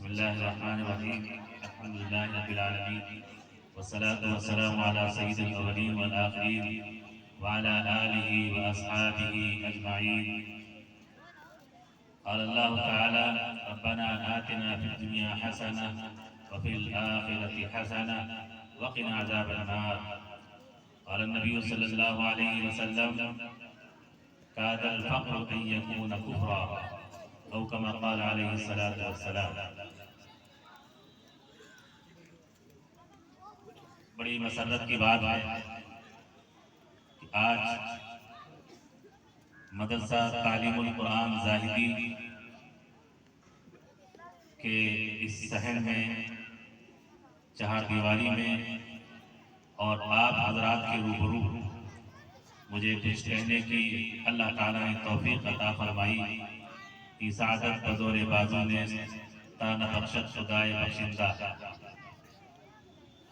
بسم الله الرحمن الرحيم الحمد لله رب العالمين والصلاة والسلام على سيد الأولين والآخرين وعلى آله وأصحابه أجمعين. قال الله تعالى ربنا آتنا في الدنيا حسنة وفي الآخرة حسنة وقنا عذاب النار. قال النبي صلى الله عليه وسلم كاد الفقر أن يكون كفرا أو كما قال عليه الصلاة والسلام. بڑی مسرت کی بات ہے کہ آج مدرسہ تعلیم القرآن زاہدی کے اس صحن میں چہار دیواری میں اور آپ حضرات کے روبرو مجھے کچھ کہنے کی اللہ تعالیٰ نے توفیق عطا فرمائی. کی سعادت بزور بازو نے تا نبخشت خدائے بخشندہ.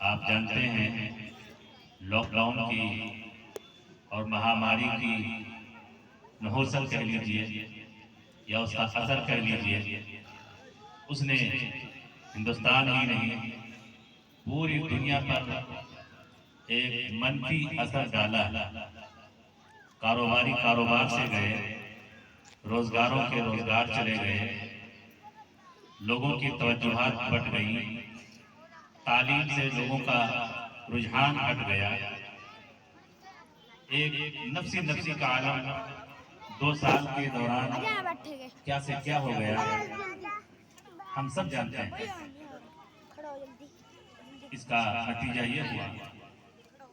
آپ جانتے ہیں لاک ڈاؤن کی اور مہاماری کی نحوست کہہ لیجئے یا اس کا اثر کہہ لیجئے، اس نے ہندوستان ہی نہیں پوری دنیا پر ایک منفی اثر ڈالا. کاروباری کاروبار سے گئے، روزگاروں کے روزگار چلے گئے، لوگوں کی توجہات بٹ گئی، تعلیم سے لوگوں کا رجحان ہٹ گیا. ایک نفسی کا عالم 2 سال کے دوران کیا سے کیا ہو گیا ہم سب جانتے ہیں. اس کا نتیجہ یہ ہوا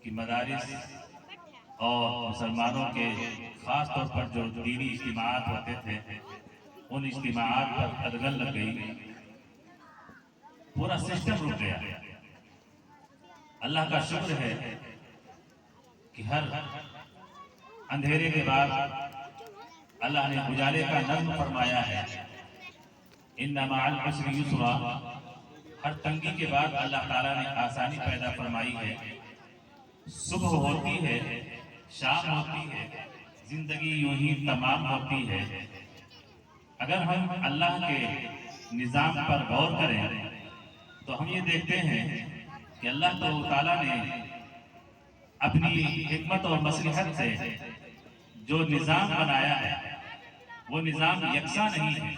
کہ مدارس اور مسلمانوں کے خاص طور پر جو دینی اجتماعات ہوتے تھے ان اجتماعات پر ادغل لگ گئی، پورا سسٹم رک گیا. اللہ کا شکر ہے کہ ہر اندھیرے کے بعد اللہ نے اجالے کا نظم فرمایا ہے. ان مع العسر یسرا، ہر تنگی کے بعد اللہ تعالیٰ نے آسانی پیدا فرمائی ہے. صبح ہوتی ہے، شام ہوتی ہے، زندگی یوں ہی تمام ہوتی ہے. اگر ہم اللہ کے نظام پر غور کریں تو ہم یہ دیکھتے ہیں کہ اللہ تعالیٰ نے اپنی حکمت اور مصلحت سے جو نظام بنایا ہے وہ نظام یکساں نہیں ہے.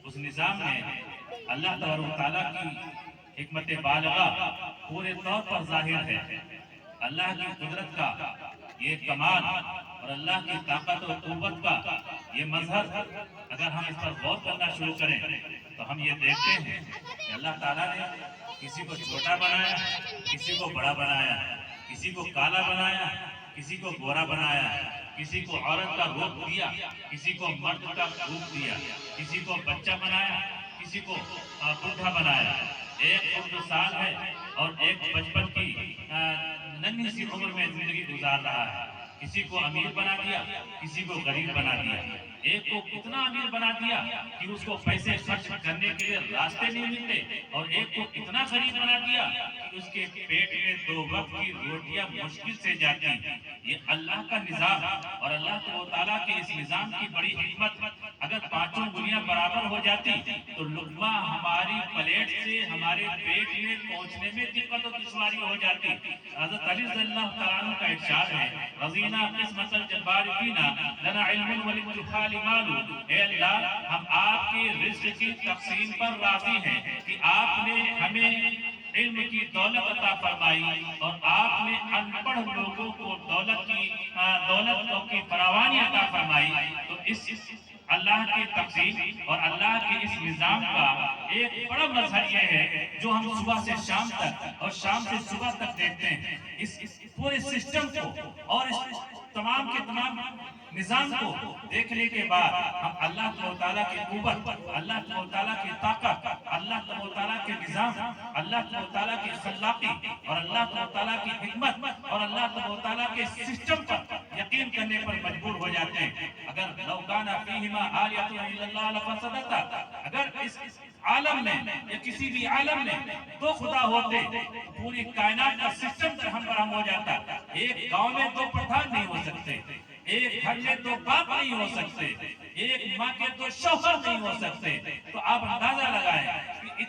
اس نظام میں اللہ تعالیٰ کی حکمت بالغہ پورے طور پر ظاہر ہے. اللہ کی قدرت کا یہ کمال اور اللہ کی طاقت و قوت کا یہ مظہر اگر ہم اس پر غور کرنا شروع کریں تو ہم یہ دیکھتے ہیں کہ اللہ تعالیٰ نے کسی کو چھوٹا بنایا، کسی کو بڑا بنایا، کسی کو کالا بنایا، کسی کو گورا بنایا، کسی کو عورت کا روپ دیا، کسی کو مرد کا روپ دیا، کسی کو بچہ بنایا، کسی کو بوڑھا بنایا. ایک 19 سال ہے اور ایک 55 کی ننھی سی عمر میں زندگی گزار رہا ہے. کسی کو امیر بنا دیا، کسی کو غریب بنا دیا. ایک کو اتنا امیر بنا دیا کہ اس کو پیسے خرچ کرنے کے لیے راستے نہیں ملتے، اور ایک کو اتنا غریب بنا دیا کہ اس کے پیٹ میں 2 وقت کی روٹیاں مشکل سے جاتی. یہ اللہ کا نظام اور اللہ تعالیٰ کے اس نظام کی بڑی حکمت. اگر 5 انگلیاں برابر ہو جاتی تو لقمہ ہماری پلیٹ سے ہمارے پیٹ میں پہنچنے میں دقت و دشواری ہو جاتی. حضرت علی رضی اللہ تعالیٰ عنہ کا ارشاد ہے رضینا قسمت الجبار فینا لنا علم وللجحال مال. اے اللہ، ہم آپ کے رزق کی تقسیم پر راضی ہیں کہ آپ نے ہمیں علم کی دولت عطا فرمائی اور آپ نے ان پڑھ لوگوں کو دولت کی فراوانی عطا فرمائی. تو اس اللہ کی تقسیم اور اللہ کے اس نظام کا ایک بڑا مظہر یہ ہے جو ہم صبح سے شام تک اور شام سے صبح تک دیکھتے ہیں. اس پورے سسٹم کو اور اس تمام کے تمام نظام کو دیکھنے کے بعد ہم اللہ تعالیٰ کی قوت، اللہ تعالیٰ کی طاقت، اللہ تعالیٰ کے نظام، اللہ تعالیٰ کی خلاقی اور اللہ تعالیٰ کی حکمت اور اللہ تعالیٰ کے سسٹم پر یقین کرنے پر مجبور ہو جاتے ہیں. اگر لو کان فیہما آلیۃ الا اللہ لفسدتا، اگر اس عالم میں یا کسی بھی عالم میں 2 خدا ہوتے تو پوری کائنات کا سسٹم درہم برہم ہو جاتا. ایک گاؤں میں 2 پردھان نہیں ہو سکتے، ایک گھر میں 2 باپ نہیں ہو سکتے، ایک ماں کے 2 شوہر نہیں ہو سکتے. تو آپ اندازہ لگائیں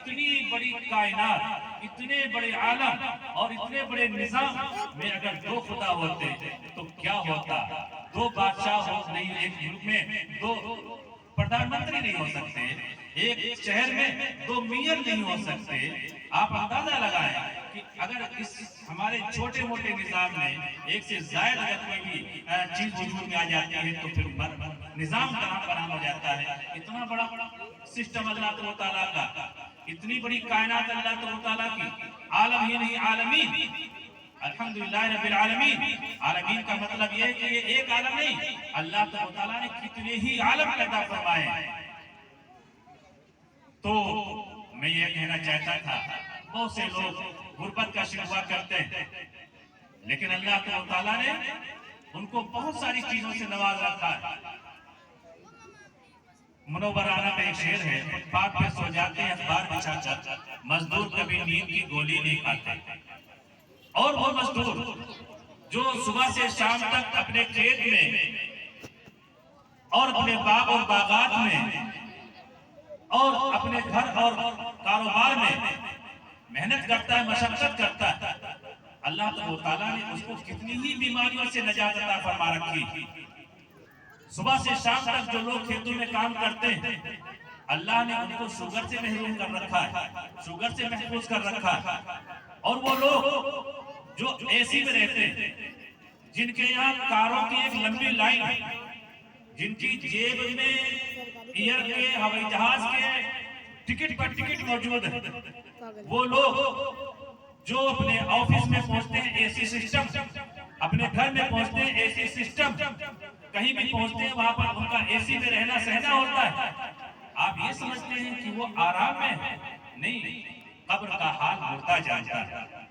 اتنی بڑی کائنات، اتنے بڑے عالم اور اتنے بڑے نظام میں اگر دو خدا ہوتے تو کیا ہوتا؟ دو بادشاہ ہو نہیں، ایک ملک میں دو پردھان منتری نہیں ہو سکتے، ایک شہر میں دو میئر نہیں ہو سکتے۔ آپ اندازہ لگائیں کہ اگر اس ہمارے چھوٹے موٹے نظام میں ایک سے زائد اگر کوئی بھی چیز وجود میں آ جاتی ہے تو پھر نظام کہاں برہم ہو جاتا ہے۔ اتنا بڑا سسٹم اللہ تعالیٰ کا، اتنی بڑی کائنات اللہ تعالیٰ کی، عالم ہی نہیں عالمین، الحمدللہ رب العالمین۔ عالمین کا مطلب یہ ہے کہ یہ ایک عالم نہیں، اللہ تعالیٰ نے کتنے ہی عالم پیدا فرمائے ہیں۔ تو میں یہ کہنا چاہتا تھا، بہت سے لوگ غربت کا شکوہ کرتے ہیں، لیکن اللہ تعالیٰ نے ان کو بہت ساری چیزوں سے نواز رکھا ہے۔ منورانہ میں ایک شعر ہے، فٹ پاتھ پہ سو جاتے ہیں اخبار بچھا کر، مزدور کبھی نیند کی گولی نہیں کھاتے۔ اور وہ مزدور جو صبح سے شام تک اپنے کھیت میں اور اپنے باغ اور باغات میں اور اپنے گھر اور کاروبار میں محنت کرتا ہے، مشقت کرتا ہے، اللہ تعالیٰ نے اس کو کتنی ہی بیماریوں سے نجات عطا فرما رکھی۔ صبح سے شام تک جو لوگ کھیتوں میں کام کرتے ہیں، اللہ نے ان کو شوگر سے محروم کر رکھا ہے، شوگر سے محفوظ کر رکھا ہے۔ اور وہ لوگ جو اے سی میں رہتے ہیں، جن کے یہاں کاروں کی ایک لمبی لائن ہے، جن کی جیب میں ایئر کے ہوائی جہاز کے ٹکٹ پر ٹکٹ موجود ہے، وہ لوگ جو اپنے آفس میں پہنچتے ہیں اے سی سسٹم، اپنے گھر میں پہنچتے ہیں اے سی سسٹم، کہیں بھی پہنچتے ہیں وہاں پر ان کا اے سی میں رہنا سہنا ہوتا ہے۔ آپ یہ سمجھتے ہیں کہ وہ آرام میں ہے؟ نہیں، قبر کا حال مردہ جانتا ہے۔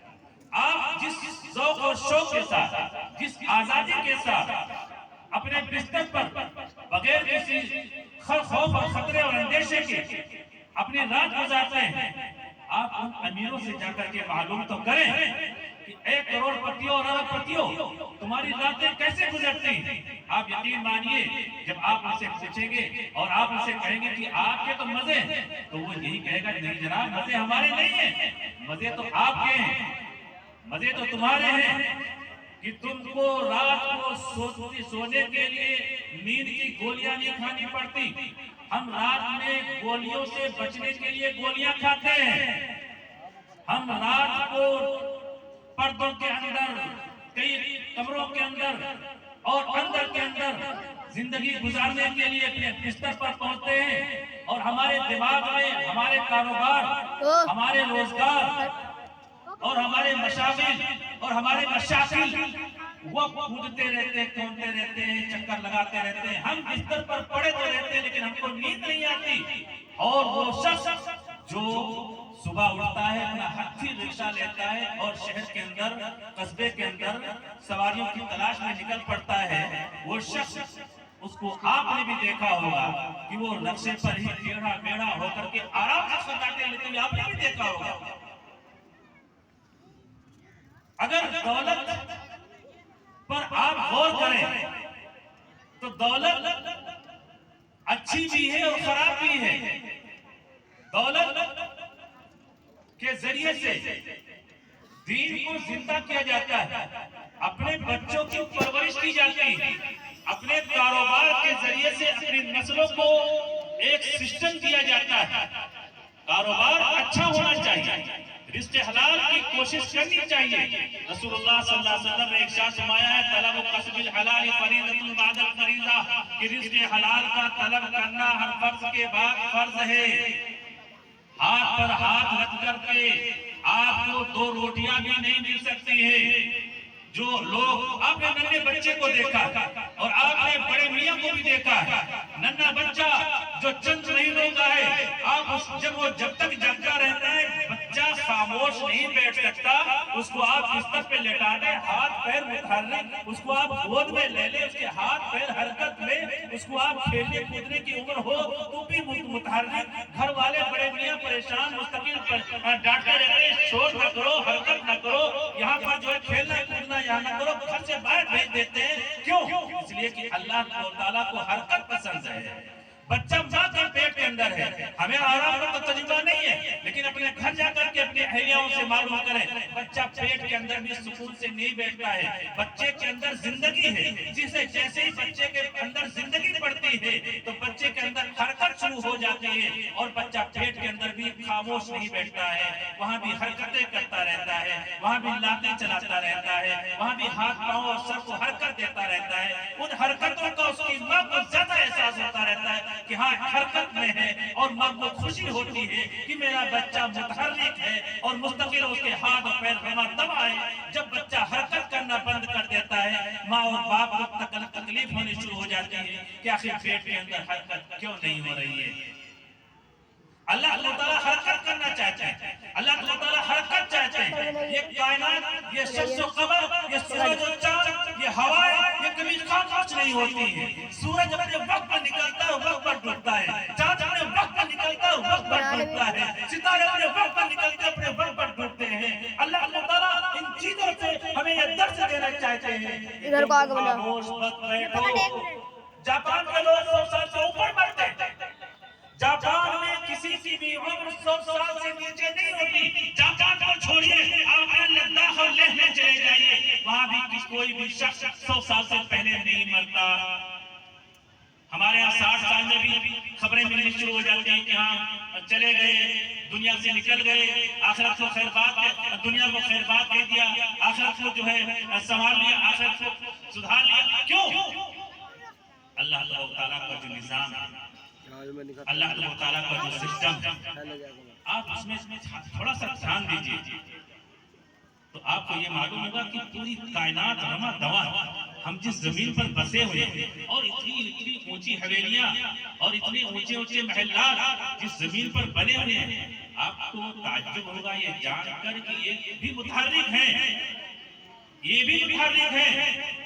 آپ جس ذوق اور شوق کے ساتھ، جس آزادی کے ساتھ اپنے بستر پر بغیر کسی خوف اور خطرے اور اندیشے کے اپنی رات گزارتے ہیں، آپ ان امیروں سے جا کر کے معلوم تو کریں کہ 1 کروڑ پتیوں اور ارب پتیوں تمہاری راتیں کیسے گزرتی ہیں۔ آپ یقین مانیے جب آپ ان سے پوچھیں گے اور آپ ان سے کہیں گے کہ آپ کے تو مزے ہیں، تو وہ یہی کہے گا نہیں جناب، مزے ہمارے نہیں ہیں، مزے تو آپ کے ہیں، مزے تو تمہارے ہیں کہ تم کو رات کو سونے کے لیے نیند کی گولیاں نہیں کھانی پڑتی۔ ہم رات میں گولیوں سے بچنے کے لیے گولیاں کھاتے ہیں۔ ہم رات کو پردوں کے اندر، کئی کمروں کے اندر اور اندر کے اندر زندگی گزارنے کے لیے اپنے بستر پر پہنچتے ہیں، اور ہمارے دماغ میں ہمارے کاروبار، ہمارے روزگار اور ہمارے مشاغل اور ہمارے مشاکل وہ کودتے رہتے ہیں، کھولتے رہتے ہیں، چکر لگاتے رہتے ہیں۔ ہم بستر پر پڑے تو رہتے ہیں لیکن ہم کو نیند نہیں آتی۔ اور وہ شخص جو صبح اٹھتا ہے، اپنا ہاتھی رکشہ لیتا ہے اور شہر کے اندر، قصبے کے اندر سواریوں کی تلاش میں نکل پڑتا ہے، وہ شخص، اس کو آپ نے بھی دیکھا ہوگا کہ وہ رکشے پر ہی ٹیڑھا میڑھا ہو کر کے آرام سے سکاتے لیتے ہوئے آپ نے بھی دیکھا ہوگا۔ اگر دولت پر آپ غور کریں تو دولت اچھی بھی ہے اور خراب بھی ہے۔ دولت کے ذریعے سے دین کو زندہ کیا جاتا ہے، اپنے بچوں کی پرورش کی جاتی ہے، اپنے کاروبار کے ذریعے سے اپنی نسلوں کو ایک سسٹم دیا جاتا ہے۔ کاروبار اچھا ہونا چاہیے، رزق حلال کی کوشش کرنی چاہیے۔ رسول اللہ صلی اللہ علیہ وسلم نے ایک ارشاد فرمایا ہے، طلب کسب الحلال فریضۃ بعد الفریضہ، کہ رزق حلال کا طلب کرنا ہر فرض کے بعد فرض ہے۔ ہاتھ پر ہاتھ رکھ کر کے آپ کو 2 روٹیاں بھی نہیں مل سکتی ہیں۔ جو لوگ، آپ نے ننھے بچے کو دیکھا اور آپ نے بڑے میاں کو بھی دیکھا، ننھا بچہ جو چند مہینوں کا ہے، جب تک جگتا رہتا ہے، بچہ خاموش نہیں بیٹھ سکتا، اس کو آپ بستر پہ لٹا دیں، ہاتھ پیر متحرک، اس کو آپ گود میں لے لیں، اس کے ہاتھ پیر حرکت میں، اس کو آپ کھیلنے کودنے کی عمر ہو تو بھی متحرک۔ گھر والے بڑے میاں پریشان، مستقل ڈانٹتے رہتے ہیں، شور نہ کرو، حرکت نہ کرو، یہاں پر جو ہے کھیلنا کودنا یہاں نہ کرو، گھر سے باہر بھیج دیتے ہیں۔ کیوں؟ اس لیے کہ اللہ تعالیٰ کو حرکت پسند ہے۔ بچہ ماں کے پیٹ کے اندر ہے، ہمیں آرام کا تجربہ نہیں ہے، لیکن اہلیاؤں سے معلوم کریں، بچہ پیٹ کے اندر بھی سکون سے نہیں بیٹھتا ہے. بچے کے اندر زندگی ہے، جسے جیسے ہی بچے کے اندر زندگی پڑتی ہے تو بچے کے اندر حرکت شروع ہو جاتی ہے، اور بچہ پیٹ کے اندر بھی خاموش نہیں بیٹھتا ہے، وہاں بھی حرکتیں کرتا رہتا ہے، وہاں بھی لاتیں چلاتا رہتا ہے، وہاں بھی ہاتھ پاؤں اور سر کو حرکت دیتا رہتا ہے. ان حرکتوں کا اس کی ماں کو زیادہ احساس ہوتا رہتا ہے کہ ہاں حرکت میں ہے، اور ماں کو خوشی ہوتی ہے کہ میرا بچہ متحرک ہے اور مستقل اس کے ہاتھ اور پیر ہما دبا ہے. جب بچہ حرکت کرنا بند کر دیتا ہے، ماں اور باپ کو تکلیف ہونی شروع ہو جاتی ہے کہ آخر پیٹ کے اندر حرکت کیوں نہیں ہو رہی ہے. اللہ تعالیٰ حرکت کرنا چاہتے ہیں، اللہ تعالیٰ حرکت چاہتے ہیں. یہ کائنات، یہ شمس و قمر، یہ سورج و چاند، یہ ہوائیں، یہ کبھی خاموش نہیں ہوتی ہیں. سورج اپنے وقت پر نکلتا ہے، وقت پر ڈوبتا ہے. چاند اپنے وقت پر نکلتا ہے، وقت پر ڈوبتا ہے. ستارے اپنے وقت پر نکلتے ہیں، اپنے وقت پر ڈوبتے ہیں. اللہ تعالیٰ ان چیزوں سے ہمیں یہ درس دینا چاہتے ہیں. ادھر کو آگے بنا. خاموش مت بیٹھو. جاپان کے لوگ 100 سال سے اوپر مرتے ہیں. جاپان میں کسی کی بھی عمر 100 سال سے نیچے نہیں ہوتی. جاپان کو چھوڑیے، آپ لداخ اور لیہ میں چلے جائیے، وہاں بھی کوئی بھی شخص 100 سال سے پہلے نہیں مرتا. ہمارے یہاں 60 سال میں بھی خبریں ملنی شروع ہو جاتی ہیں کہ ہاں چلے گئے، دنیا سے نکل گئے، آخرت کو خیر بات، دنیا کو خیر بات کہہ دیا، آخرت کو جو ہے سنوار لیا، آخرت کو سدھار لیا. کیوں؟ اللہ تعالیٰ کا جو نظام ہے، اللہ تعالیٰ کا جو سسٹم ہے، آپ اس میں تھوڑا سا دھیان دیجیے تو آپ کو یہ معلوم ہوگا کہ پوری کائنات رواں دواں، ہم جس زمین پر بسے ہوئے ہیں، اور اتنی اونچی حویلیاں اور اتنے اونچے اونچے محلات جس زمین پر بنے ہوئے ہیں، آپ کو تعجب ہوگا یہ جان کر کہ یہ بھی متحرک ہیں، یہ بھی متحرک ہیں.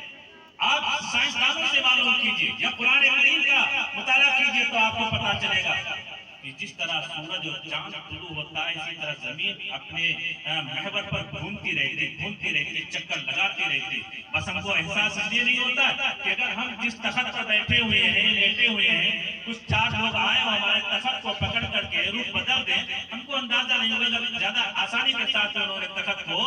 آپ سائنسدانوں سے معلوم کیجئے یا قرآن کریم کا مطالعہ کیجئے تو آپ کو پتا چلے گا کہ جس طرح سورج اور چاند طلوع ہوتا ہے، اسی طرح زمین اپنے محور پر گھومتی رہتی، چکر لگاتی رہتی. بس ہم کو احساس اس لیے نہیں ہوتا کہ اگر ہم جس تخت پر بیٹھے ہوئے ہیں، لیٹے ہوئے ہیں، کچھ 4 لوگ آئے اور ہمارے تخت کو پکڑ کر کے رخ بدل دیں، ہم کو اندازہ نہیں ہوگا. جب زیادہ آسانی کے ساتھ انہوں نے تخت کو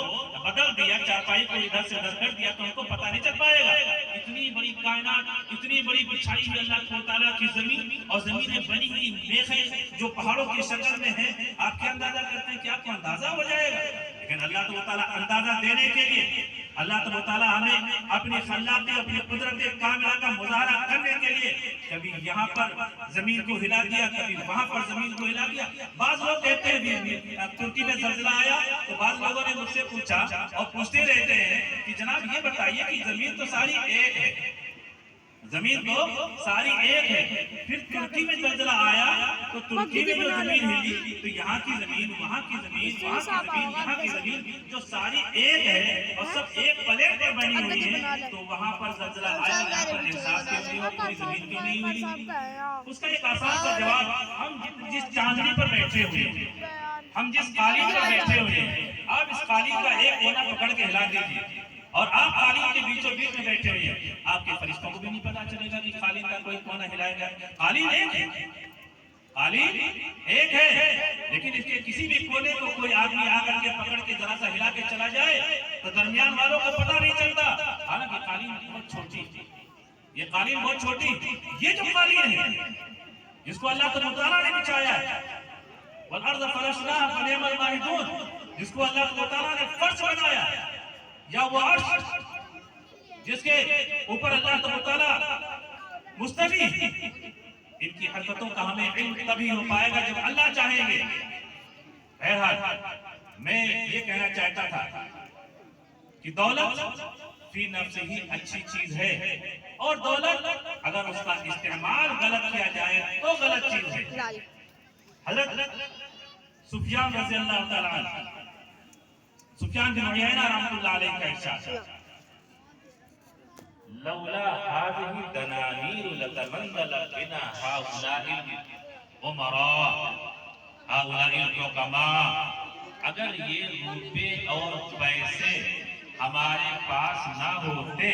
بدل دیا، چارپائی کو ادھر سے ادھر کر دیا، تو ہم کو پتا نہیں چل پائے گا. اتنی بڑی کائنات، اتنی بڑی بچھائی ہوئی اللہ تعالیٰ کی زمین، اور زمینیں بنی ہوئی میخیں جو پہاڑوں کی شکل میں ہیں، آپ کیا اندازہ کرتے ہیں کہ آپ کو اندازہ ہو جائے گا. لیکن اللہ تعالیٰ اندازہ دینے کے لیے، اللہ تعالیٰ ہمیں اپنی خلاقیت، اپنی قدرت کاملہ کا مظاہرہ کرنے کے لیے کبھی یہاں پر زمین کو ہلا دیا، کبھی وہاں پر زمین کو ہلا دیا. بعض لوگ کہتے ہیں ترکی میں زلزلہ آیا تو بعض لوگوں نے مجھ سے پوچھا اور پوچھتے رہتے ہیں کہ جناب یہ بتائیے کہ زمین تو ساری ایک ہے، زمین تو ساری ایک ہے، پھر ترکی میں زلزلہ آیا تو ترکی میں جو زمین ہلی تو یہاں کی زمین، وہاں کی زمین، وہاں کی زمین، یہاں کی زمین جو ساری ایک ہے اور سب ایک پلیٹ پر بنی ہوئی ہے، تو وہاں پر زلزلہ آیا، یہاں پر احساس کیسے ہوا پوری زمین کیوں نہیں ہلی؟ اس کا ایک آسان سا جواب، ہم جس چاندنی پر بیٹھے ہوئے ہیں، ہم جس قالین پر بیٹھے ہوئے ہیں، آپ اس قالین کا ایک کونا پکڑ کے ہلا دیجیے اور آپ قالین کے بیچوں بیچ میں بیٹھے ہوئے ہیں، آپ کے فرشتوں کو بھی نہیں پتا چلے گا کہ قالین کا کوئی کونا ہلائے گا. قالین ایک ہے، قالین ایک ہے، لیکن اس کے کسی بھی کونے کو کوئی آدمی آ کر کے پکڑ کے ذرا سا ہلا کے چلا جائے تو درمیان والوں کو پتا نہیں چلتا. حالانکہ قالین بہت چھوٹی، یہ قالین بہت چھوٹی، یہ جو قالین ہے جس کو اللہ تعالیٰ نے بچھایا ہے، والارض فرشناها فنعم الماهدون، جس کو اللہ تعالیٰ نے فرش بنایا، یا وہ عرش جس کے اوپر اللہ تعالیٰ مستوی، ان کی حرکتوں کا ہمیں علم تبھی ہو پائے گا جب اللہ چاہیں گے. بہرحال میں یہ کہنا چاہتا تھا کہ دولت فی نفس ہی اچھی چیز ہے، اور دولت اگر اس کا استعمال غلط کیا جائے تو غلط چیز ہے. حضرت سفیان رضی اللہ تعالیٰ عنہ، سفیان بن عیینہ رحمۃ اللہ علیہ کا ارشاد ہے، لولا هذه الدنانير لتمنّل بنا هؤلاء الامراء هؤلاء الحكماء، اگر یہ روپے اور پیسے ہمارے پاس نہ ہوتے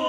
2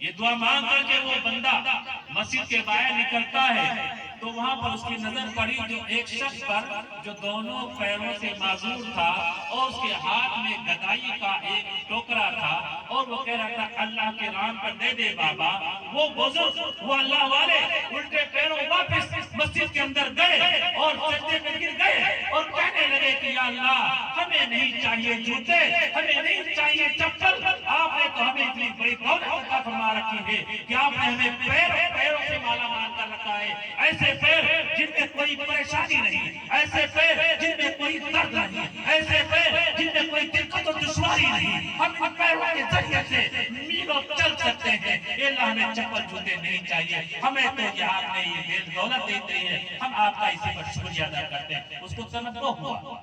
یہ دعا مانگ کر کے وہ بندہ مسجد کے باہر نکلتا ہے تو وہاں پر اس کی نظر پڑی جو ایک شخص پر جو دونوں پیروں سے معذور تھا اور اس کے ہاتھ میں گدائی کا ایک ٹوکرا تھا اور وہ کہہ رہا تھا اللہ کے نام پر دے دے بابا۔ وہ بزرگ وہ اللہ والے الٹے پیروں واپس مسجد کے اندر گئے اور سجدے میں گر گئے اور کہنے لگے کہ یا اللہ ہمیں نہیں چاہیے جوتے، ہمیں نہیں چاہیے چپل، آپ نے تو ہمیں اتنی بڑی دولت عطا فرما رکھی ہے کہ آپ نے ہمیں پیروں سے مالا مال کر رکھا ہے، ایسے پیر جن میں کوئی پریشانی نہیں، ایسے پیر جن میں کوئی درد نہیں، ایسے پیر جن میں کوئی دقت اور دشواری نہیں، ہم ان پیروں کے ذریعے سے میلوں چل سکتے ہیں۔ اے اللہ ہمیں چپل جوتے نہیں چاہیے، ہمیں تو یہ آپ نے یہ دل دولت دیتے ہیں، ہم آپ کا اسی پر شکریہ ادا کرتے ہیں۔ اس کو تنبہ ہوا،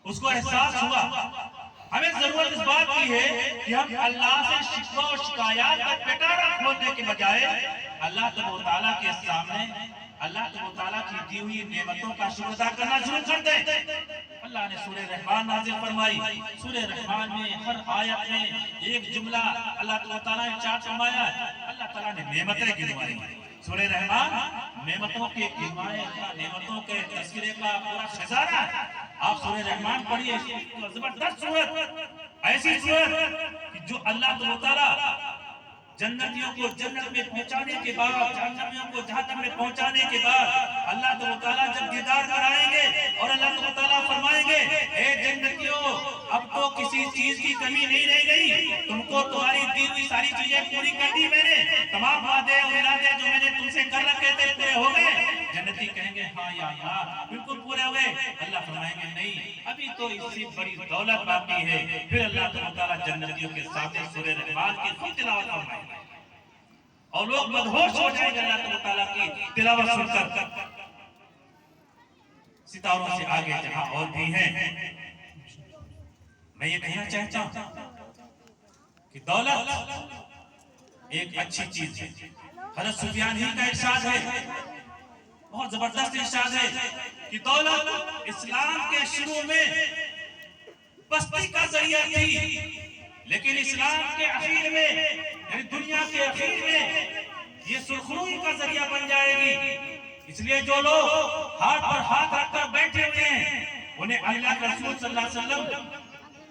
اس کو احساس ہوا، ہمیں ضرورت اس بات کی ہے کہ ہم اللہ سے شکوہ اور شکایات کا پٹارا کھولنے کے بجائے اللہ تبارک و تعالیٰ کے سامنے اللہ تبارک و تعالیٰ کی دی ہوئی نعمتوں کا شکر ادا کرنا شروع کر دیں۔ اللہ نے سورہ رحمان نازل فرمائی، سورہ رحمان میں ہر آیت میں ایک جملہ اللہ تبارک و تعالیٰ نے ارشاد فرمایا ہے، اللہ تعالیٰ نے نعمتیں گنوائی۔ سورہ رحمان نعمتوں کے گنوائے کا، نعمتوں کے تذکرے کا پورا خزانہ ہے۔ آپ سورہ رحمان پڑھیے، زبردست سورت، ایسی سورت کہ جو اللہ تبارک و تعالیٰ جنتیوں کو جنت میں پہنچانے کے بعد، جہنمیوں کو جہنم میں پہنچانے کے بعد اللہ تبارک و تعالیٰ جب دیدار کرائیں گے اور اللہ تبارک و تعالیٰ فرمائیں گے اے جنتیوں اب تو کسی چیز کی کمی نہیں رہ گئی، تم کو تمہاری دی ہوئی ساری چیزیں پوری کر دی میں نے، تمام وعدے اور ارادے جو میں نے تم سے کر رکھے تھے پورے ہو گئے۔ جنتی کہیں گے ہاں یا اللہ بالکل پورے ہو گئے۔ اللہ فرمائیں گے نہیں، ابھی تو اس سے بڑی دولت باقی ہے۔ پھر اللہ تبارک و تعالیٰ جنتیوں کے سامنے سورہ رحمان کی خود تلاوت فرمائیں گے اور لوگ مدہوش ہو جائیں گے اللہ تبارک و تعالیٰ کی تلاوت سن کر۔ ستاروں سے آگے جہاں اور بھی ہیں، میں یہ کہنا چاہتا ہوں کہ دولت ایک اچھی چیز ہے۔ حضرت سفیان ہی کا ارشاد ہے، بہت زبردست ارشاد ہے کہ دولت اسلام کے شروع میں بستی کا ذریعہ تھی، لیکن اسلام کے اخیر میں یعنی دنیا کے اخیر میں یہ سرخروئی کا ذریعہ بن جائے گی۔ اس لیے جو لوگ ہاتھ پر ہاتھ رکھ کر بیٹھے ہوئے ہیں انہیں اللہ کے رسول صلی اللہ علیہ وسلم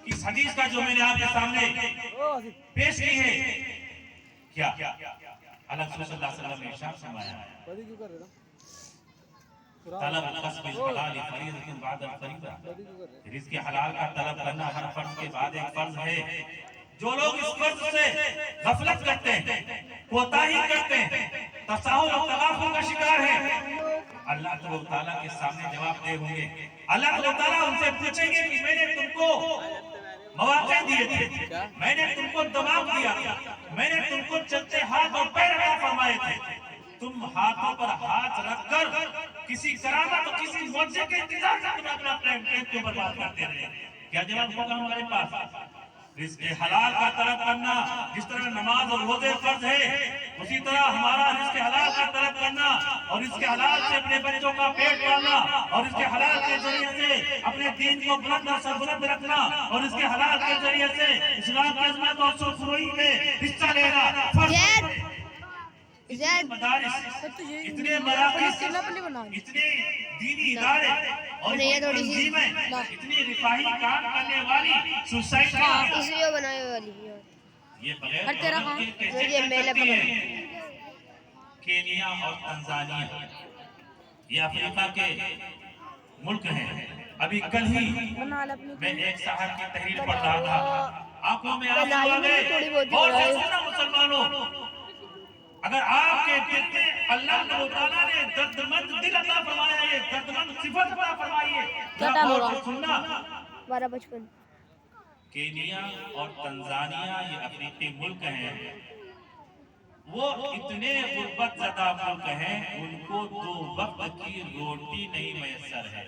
کی اس حدیث کا جو میں نے آپ کے سامنے پیش کی ہے، کیا اللہ رسول صلی اللہ علیہ وسلم نے ارشاد فرمایا طلب القسب الحلال فریضۃ بعد الفریضہ، رزق حلال کا طلب کرنا ہر فرض کے بعد ایک فرض ہے۔ جو لوگ اس فرض سے غفلت کرتے ہیں، کوتاہی کرتے ہیں، تساہل اور تغافل کا شکار ہیں، اللہ تبارک و تعالیٰ کے سامنے جواب دے ہوں گے۔ اللہ تبارک و تعالیٰ ان سے پوچھیں گے کہ میں نے تم کو مواقع دیے تھے، میں نے تم کو دماغ دیا تھا، میں نے تم کو چلتے ہاتھ اور پیر عطا فرمائے تھے، تم ہاتھوں پر ہاتھ رکھ کر کسی کرامت اور کسی معجزے کے انتظار سے تم اپنا ٹائم کو برباد کرتے رہے۔ کیا جواب ہوگا ہمارے پاس؟ رزق حلال کا طلب کرنا جس طرح نماز اور روزے فرض ہے، اسی طرح ہمارا رزق حلال کا طلب کرنا اور رزق حلال سے اپنے بچوں کا پیٹ پالنا اور رزق حلال کے ذریعے سے اپنے دین کو بلند اور سربلند رکھنا اور رزق حلال کے ذریعے سے اسلام کی عظمت اور سرخروئی میں حصہ لینا فرض ہے۔ مدارس، اتنے مراکز، اتنے دینی ادارے اور تنظیمیں، اتنی رفاہی کام کرنے والی سوسائٹیاں، یہ بغیر دولت کے کیسے کر سکتی ہیں؟ کینیا اور تنزانیہ یہ افریقہ کے ملک ہیں۔ ابھی کل ہی میں ایک صاحب کی تحریر پڑھ رہا تھا، آنکھوں میں آنسو آ گئے، اور سننا مسلمانوں، اگر آپ کے دل میں اللہ تعالیٰ نے دردمند دل عطا فرمایا ہے، دردمند صفت عطا فرمائی ہے، سننا کینیا اور تنزانیہ یہ افریقی ملک ہیں، وہ اتنے غربت زدہ ملک ہیں ان کو 2 وقت کی روٹی نہیں میسر ہے۔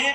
1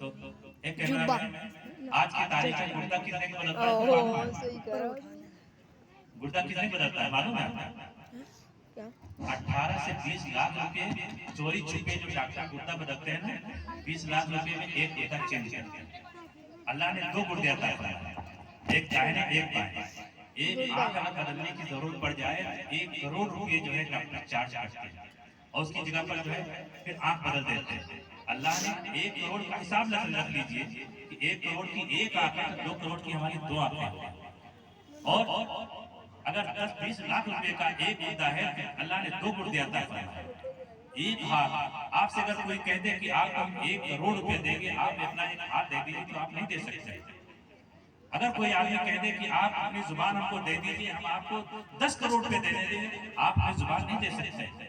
تو ایک کیمرہ میں آج کی تاریخ میں گردہ کتنے کو بدلتا ہے؟ گردہ کتنے کو بدلتا ہے معلوم ہے؟ 18 سے 20 لاکھ روپے چوری چھپے جو ڈاکٹر گردہ بدلتے ہیں نا، 20 لاکھ روپے میں ایک گردہ چینج کرتے ہیں۔ اللہ نے 2 گردے عطا فرمائے، ایک دائیں ایک بائیں۔ ایک آنکھ اگر بدلنے کی ضرورت پڑ جائے 1 کروڑ روپے جو ہے ڈاکٹر چارج کرتے ہیں اور اس کی جگہ پر جو ہے پھر آنکھ بدل دیتے ہیں۔ اللہ نے 1 کروڑ کا حساب رکھ لیجئے کہ 1 کروڑ کی ایک آنکھ ہے، 2 کروڑ کی ہماری 2 آنکھیں ہیں، اور اگر 10-20 لاکھ روپے کا ایک گردہ ہے اللہ نے 2 گردے عطا فرمائے۔ ایک ہاتھ، آپ سے اگر کوئی کہہ دے کہ آپ ہم 1 کروڑ روپے دیں گے، آپ اپنا ایک ہاتھ دے دیجیے تو آپ نہیں دے سکتے۔ اگر کوئی آدمی کہہ دے کہ آپ اپنی زبان ہم کو دے دیجیے، ہم آپ کو 10 کروڑ روپے دے دیں گے، آپ اپنی زبان نہیں دے سکتے۔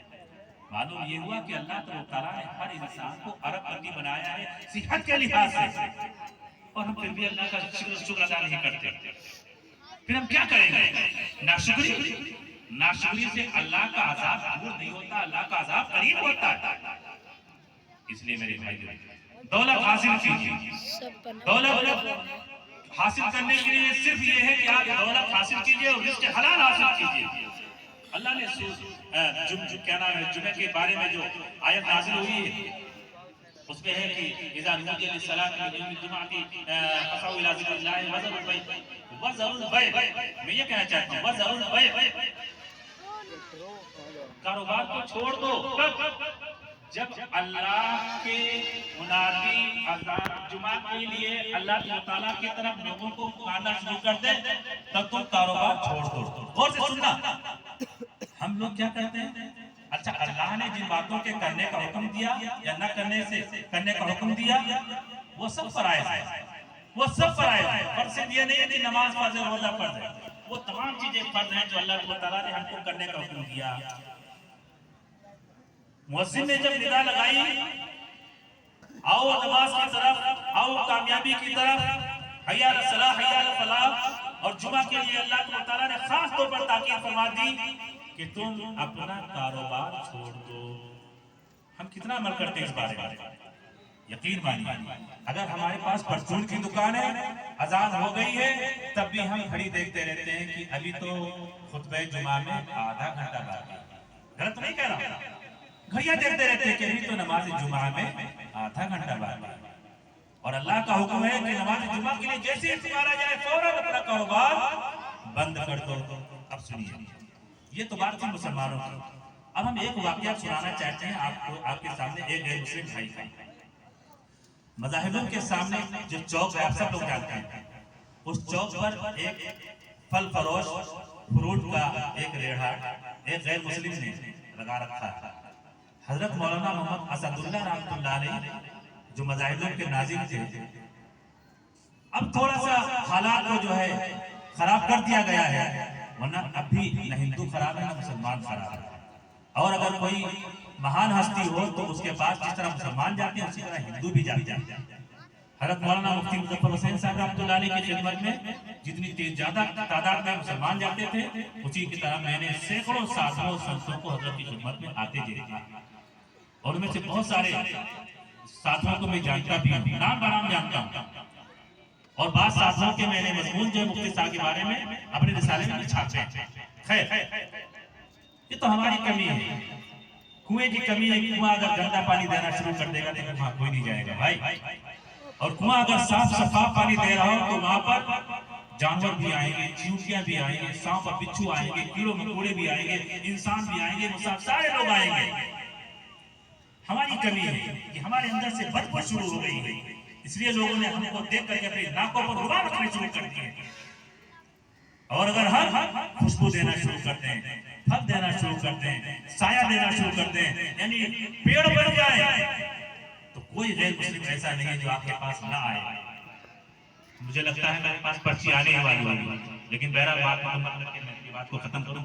معلوم یہ ہوا کہ اللہ تعالیٰ نے ہر انسان کو ارب پتی بنایا ہے صحت کے لحاظ سے، اور ہم پھر بھی اللہ کا شکر ادا نہیں کرتے۔ پھر ہم کیا کریں گے؟ ناشکری سے اللہ کا عذاب دور نہیں ہوتا، اللہ کا عذاب قریب ہوتا ہے۔ اس لیے میرے بھائی دولت حاصل کیجیے، دولت حاصل کرنے کے لیے صرف یہ ہے کہ آپ دولت حاصل کیجیے اور رزق حلال حاصل کیجیے۔ اللہ نے کیا نام ہے جمعہ کے بارے میں جو آیت نازل ہوئی ہے اس میں ہے کہ اذا نودی للصلاۃ من یوم الجمعۃ فسعوا الی ذکر اللہ وذروا البیع۔ میں یہ کہنا چاہتا ہوں وذروا البیع، کاروبار کو چھوڑ دو۔ جب اللہ کے منادی اذان جمعہ کے لیے اللہ تعالیٰ کی طرف لوگوں کو پکارنا شروع کر دے تب تم کاروبار چھوڑ دو۔ غور سے سننا، ہم لوگ کیا کرتے ہیں؟ اچھا اللہ نے جن باتوں کے کرنے کا حکم دیا یا نہ کرنے کا حکم دیا وہ سب فرائض ہے، وہ سب فرائض ہے۔ فرض صرف یہ نہیں ہے کہ نماز فرض ہے، روزہ فرض ہے، وہ تمام چیزیں فرض ہیں جو اللہ تعالیٰ نے ہم کو کرنے کا حکم دیا۔ مؤذن نے جب ندا لگائی آؤ نماز کی طرف، آؤ کامیابی کی طرف، حی علی الصلاۃ حی علی الفلاح، اور جمعہ کے لیے اللہ تعالیٰ نے خاص طور پر تاکید فرما دی کہ تم اپنا کاروبار چھوڑ دو۔ ہم کتنا عمل کرتے ہیں اس بارے میں؟ یقین مانیے اگر ہمارے پاس پرچون کی دکان ہے، اذان ہو گئی ہے، تب بھی ہم گھڑی دیکھتے رہتے ہیں کہ ابھی تو خطبہ جمعہ میں آدھا گھنٹہ باقی ہے۔ غلط نہیں کہہ رہا، گھڑیاں دیکھتے رہتے ہیں کہ ابھی تو نماز جمعہ میں آدھا گھنٹہ باقی ہے، اور اللہ کا حکم ہے کہ نماز جمعہ کے لیے جیسے پکارا جائے فوراً اپنا کاروبار بند کر دو۔ اب سنیے، یہ تو بات تھی مسلمانوں کی۔ اب ہم ایک واقعہ سنانا چاہتے ہیں آپ کے سامنے، ایک غیر مسلم بھائی کا۔ مذاہبوں کے سامنے جو چوک ہے آپ سب لوگ جانتے ہیں، اس چوک پر ایک پھل فروش فروٹ کا ایک ریڑھا ایک غیر مسلم نے لگا رکھا تھا۔ حضرت مولانا محمد اسد اللہ رحمۃ اللہ علیہ جو مذاہبوں کے ناظم تھے، اب تھوڑا سا حالات کو جو ہے خراب کر دیا گیا ہے، ورنہ اب بھی نہ ہندو خراب ہے نہ مسلمان خراب ہے، اور اگر کوئی مہان ہستی ہو تو اس کے پاس جس طرح مسلمان جاتے ہیں اسی طرح ہندو بھی جاتے ہیں۔ حضرت مولانا مفتی مظفر حسین صاحب رحمۃ اللہ علیہ کی خدمت میں جتنی زیادہ تعداد میں مسلمان جاتے تھے، اسی کی طرح میں نے سینکڑوں ساتھیوں سنتوں کو حضرت کی خدمت میں آتے دیکھا، اور ان میں سے بہت سارے ساتھیوں کو میں جانتا بھی ہوں، نام برام جانتا ہوں، اور بعض ساتھیوں کے میں نے مضمون جو مفتی صاحب کے بارے میں اپنے رسالے میں چھاپے ہیں۔ خیر، یہ تو ہماری کمی ہے، کنویں کی کمی ہے۔ کنواں اگر گندا پانی دینا شروع کر دے گا تو وہاں کوئی نہیں جائے گا بھائی، اور کنواں اگر صاف صفائی پانی دے رہا ہو تو وہاں پر جانور بھی آئیں گے، چیونٹیاں بھی آئیں گے، سانپ اور بچھو آئیں گے، کیڑے مکوڑے بھی آئیں گے، انسان بھی آئیں گے، سارے لوگ آئیں گے۔ ہماری کمی ہے کہ ہمارے اندر سے بدبو شروع ہو گئی ہے، اس لیے لوگوں نے ہم کو دیکھ کر کے اپنی ناکوں پر غبار رکھنے شروع کر دیے، اور اگر ہم خوشبو دینا شروع کرتے ہیں، پھل دینا شروع کرتے ہیں، سایہ دینا شروع کرتے ہیں، یعنی پیڑ بڑھ جائے، تو کوئی غیر مسلم ایسا نہیں ہے جو آپ کے پاس نہ آئے۔ مجھے لگتا ہے میرے پاس پرچی آنے والی ہوگی، لیکن بہرحال بات مکمل کر کے میں اپنی بات کو ختم کروں۔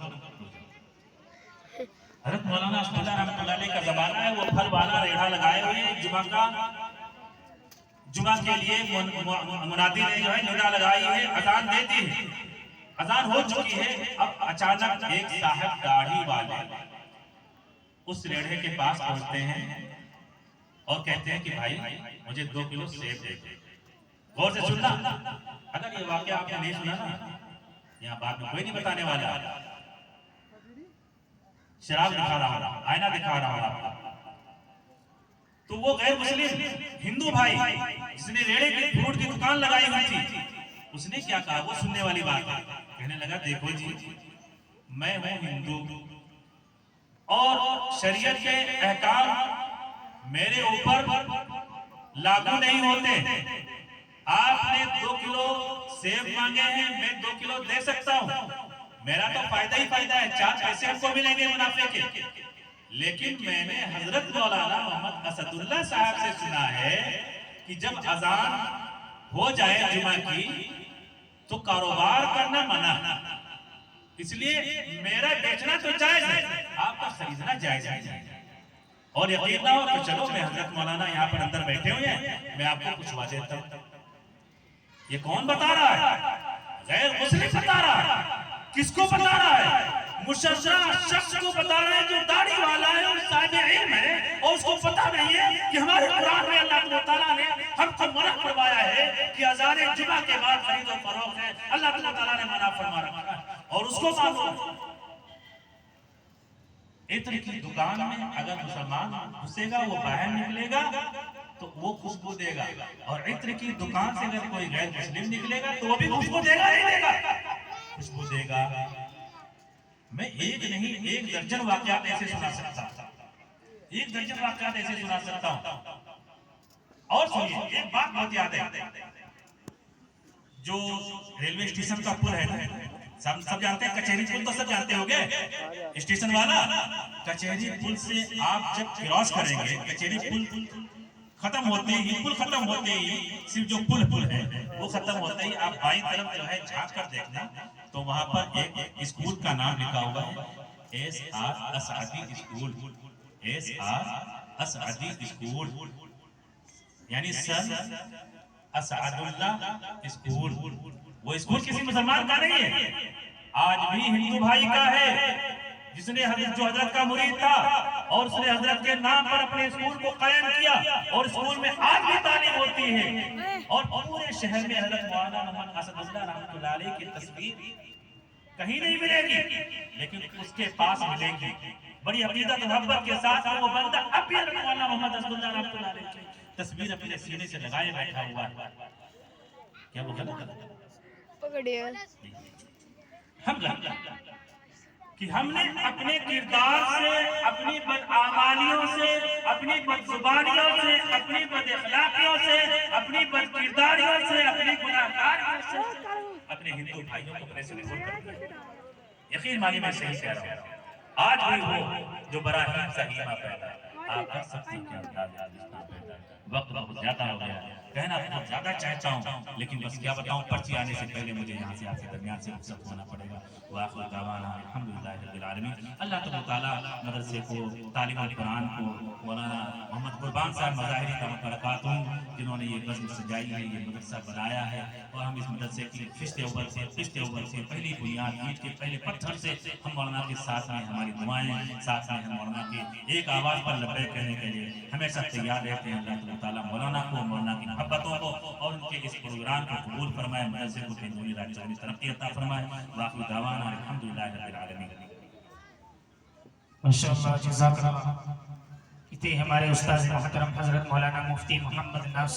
حضرت مولانا اسد اللہ رحمۃ اللہ علیہ کا زمانہ ہے، وہ پھل والا ریڑھا لگائے ہوئے جمعہ کے لیے منادی نے جو ہے ندا لگائی ہے، اذان دیتی ہے، اذان ہو چکی ہے۔ اب اچانک ایک صاحب داڑھی والے اس ریڑھے کے پاس پہنچتے ہیں اور کہتے ہیں کہ بھائی مجھے 2 کلو سیب دے دے. غور سے سننا، اگر یہ واقعہ آپ نے نہیں سنا نا، یہاں بات میں کوئی نہیں بتانے والا. شراب دکھا رہا ہوں، آئینہ دکھا رہا ہوں. تو وہ غیر مسلم ہندو بھائی جس نے ریڑے کی فروٹ کی دکان لگائی ہوئی تھی، اس نے کیا کہا؟ وہ سننے والی بات ہے. کہنے لگا دیکھو جی، میں ہوں ہندو اور شریعت کے احکام میرے اوپر لاگو نہیں ہوتے. آپ نے 2 کلو سیب مانگے ہیں، میں 2 کلو دے سکتا ہوں، میرا تو فائدہ ہی فائدہ ہے، 4 پیسے ہم کو ملیں گے منافع کے. لیکن میں نے حضرت مولانا محمد اسد اللہ صاحب سے سنا ہے کہ جب اذان ہو جائے جمعہ کی تو کاروبار کرنا منع، اس لیے میرا بیچنا تو جائز ہے، آپ کا خریدنا جائز ہے. اور یقین نہ ہو تو چلو میں حضرت مولانا یہاں پر اندر بیٹھے ہوئے ہیں، میں آپ کو پوچھوا دیتا ہوں. یہ کون بتا رہا ہے؟ غیر مسلم بتا رہا ہے. کس کو بتا رہا ہے؟ مشرع شخص کو بتا رہا ہے جو داڑھی والا ہے اور صاحب علم ہے، اور اس کو پتہ نہیں ہے کہ ہمارے قرآن میں اللہ تعالیٰ نے ہم کو منع فرمایا ہے کہ اذان جمعہ کے بعد خرید و فروخت ہے. اللہ تعالیٰ نے منع فرما رکھا ہے اور اس کو معلوم ہے. عطر کی دکان میں اگر مسلمان گھسے گا، وہ باہر نکلے گا تو وہ خوشبو دے گا، اور عطر کی دکان سے اگر کوئی غیر مسلم نکلے گا تو وہ بھی خوشبو دے گا، نہیں دے گا؟ خوشبو دے گا. میں ایک نہیں 1 درجن واقعات ایسے سنا سکتا ہوں، 1 درجن واقعات ایسے سنا سکتا ہوں. اور سنیے، ایک بات بہت یاد ہے، جو ریلوے اسٹیشن کا پل ہے نا، سب جانتے ہیں، کچہری پل تو سب جانتے ہوگے، اسٹیشن والا. کچہری پل سے آپ جب کراس کریں گے، کچہری پل ختم ہوتے ہی، پل ختم ہوتے ہی، صرف جو پل ہے وہ ختم ہوتے ہی آپ بائیں طرف جو ہے جھانک کر دیکھنا تو وہاں پر ایک اسکول کا نام لکھا ہوا ہے، S R Asadi school. S R Asadi school یعنی سر اسعد اللہ اسکول. وہ اسکول کسی مسلمان کا نہیں ہے، آج بھی ہندو بھائی کا ہے، جس نے جو حضرت کا مرید تھا اور اس نے حضرت کے نام پر اپنے اسکول کو قائم کیا، اور اسکول میں آج بھی تعلیم ہوتی ہے. اور پورے شہر میں حضرت مولانا محمد اسد اللہ رحمۃ اللہ علیہ کی تصویر کہیں نہیں ملے گی، لیکن اس کے پاس ملے گی. بڑی عقیدت و محبت کے ساتھ وہ بندہ اب بھی حضرت مولانا محمد اسد اللہ رحمۃ اللہ علیہ کی تصویر اپنے سینے سے لگائے بیٹھا ہوا ہے. کیا وہ غلط ہے؟ کہ ہم نے اپنے کردار سے، اپنی بدعمالیوں سے، اپنی بدزبانیوں سے، اپنی بد اخلاقیوں سے، اپنی بد کرداریوں سے، اپنی گناہکاریوں سے اپنے ہندو بھائیوں کو پریشان کر دیا. یقین مانی میں صحیح کہہ رہا ہوں. آج بھی وہ جو براہیم صحیحہ پیدا آپ کر سکتے ہیں کہ وقت بہت زیادہ ہو گیا، کہنا بہت زیادہ چاہتا ہوں، لیکن بس کیا بتاؤں، پرچی آنے سے پہلے مجھے یہاں سے آپ کے درمیان سے رخصت ہونا پڑے گا. وآخر دعوانا الحمدللہ رب العالمین. اللہ تعالیٰ مدرسے کو، تعلیم القرآن کو، مولانا محمد قربان صاحب مظاہری کا برکاتوں، جنہوں نے یہ بزم سجائی ہے، یہ مدرسہ بنایا ہے، اور ہم اس مدرسے کی قسط اول سے پہلی بنیاد اینٹ کے پہلے پتھر سے ہم مولانا کے ساتھ ہیں. ہماری دعائیں ساتھ ہیں، ہم مولانا کی ایک آواز پر لبیک کہنے کے لیے ہمیشہ تیار رہتے ہیں. اللہ تعالیٰ مولانا کو، مولانا کی محبتوں کو اور ان کے اس پروگرام کو قبول فرمائے، مدرسے کو دنیا راجانی ترقی عطا فرمائے. وآخر دعوانا الحمدللہ رب العالمین. ماشاءاللہ، جزاک اللہ. ہمارے استاد محترم حضرت مولانا مفتی محمد ناصر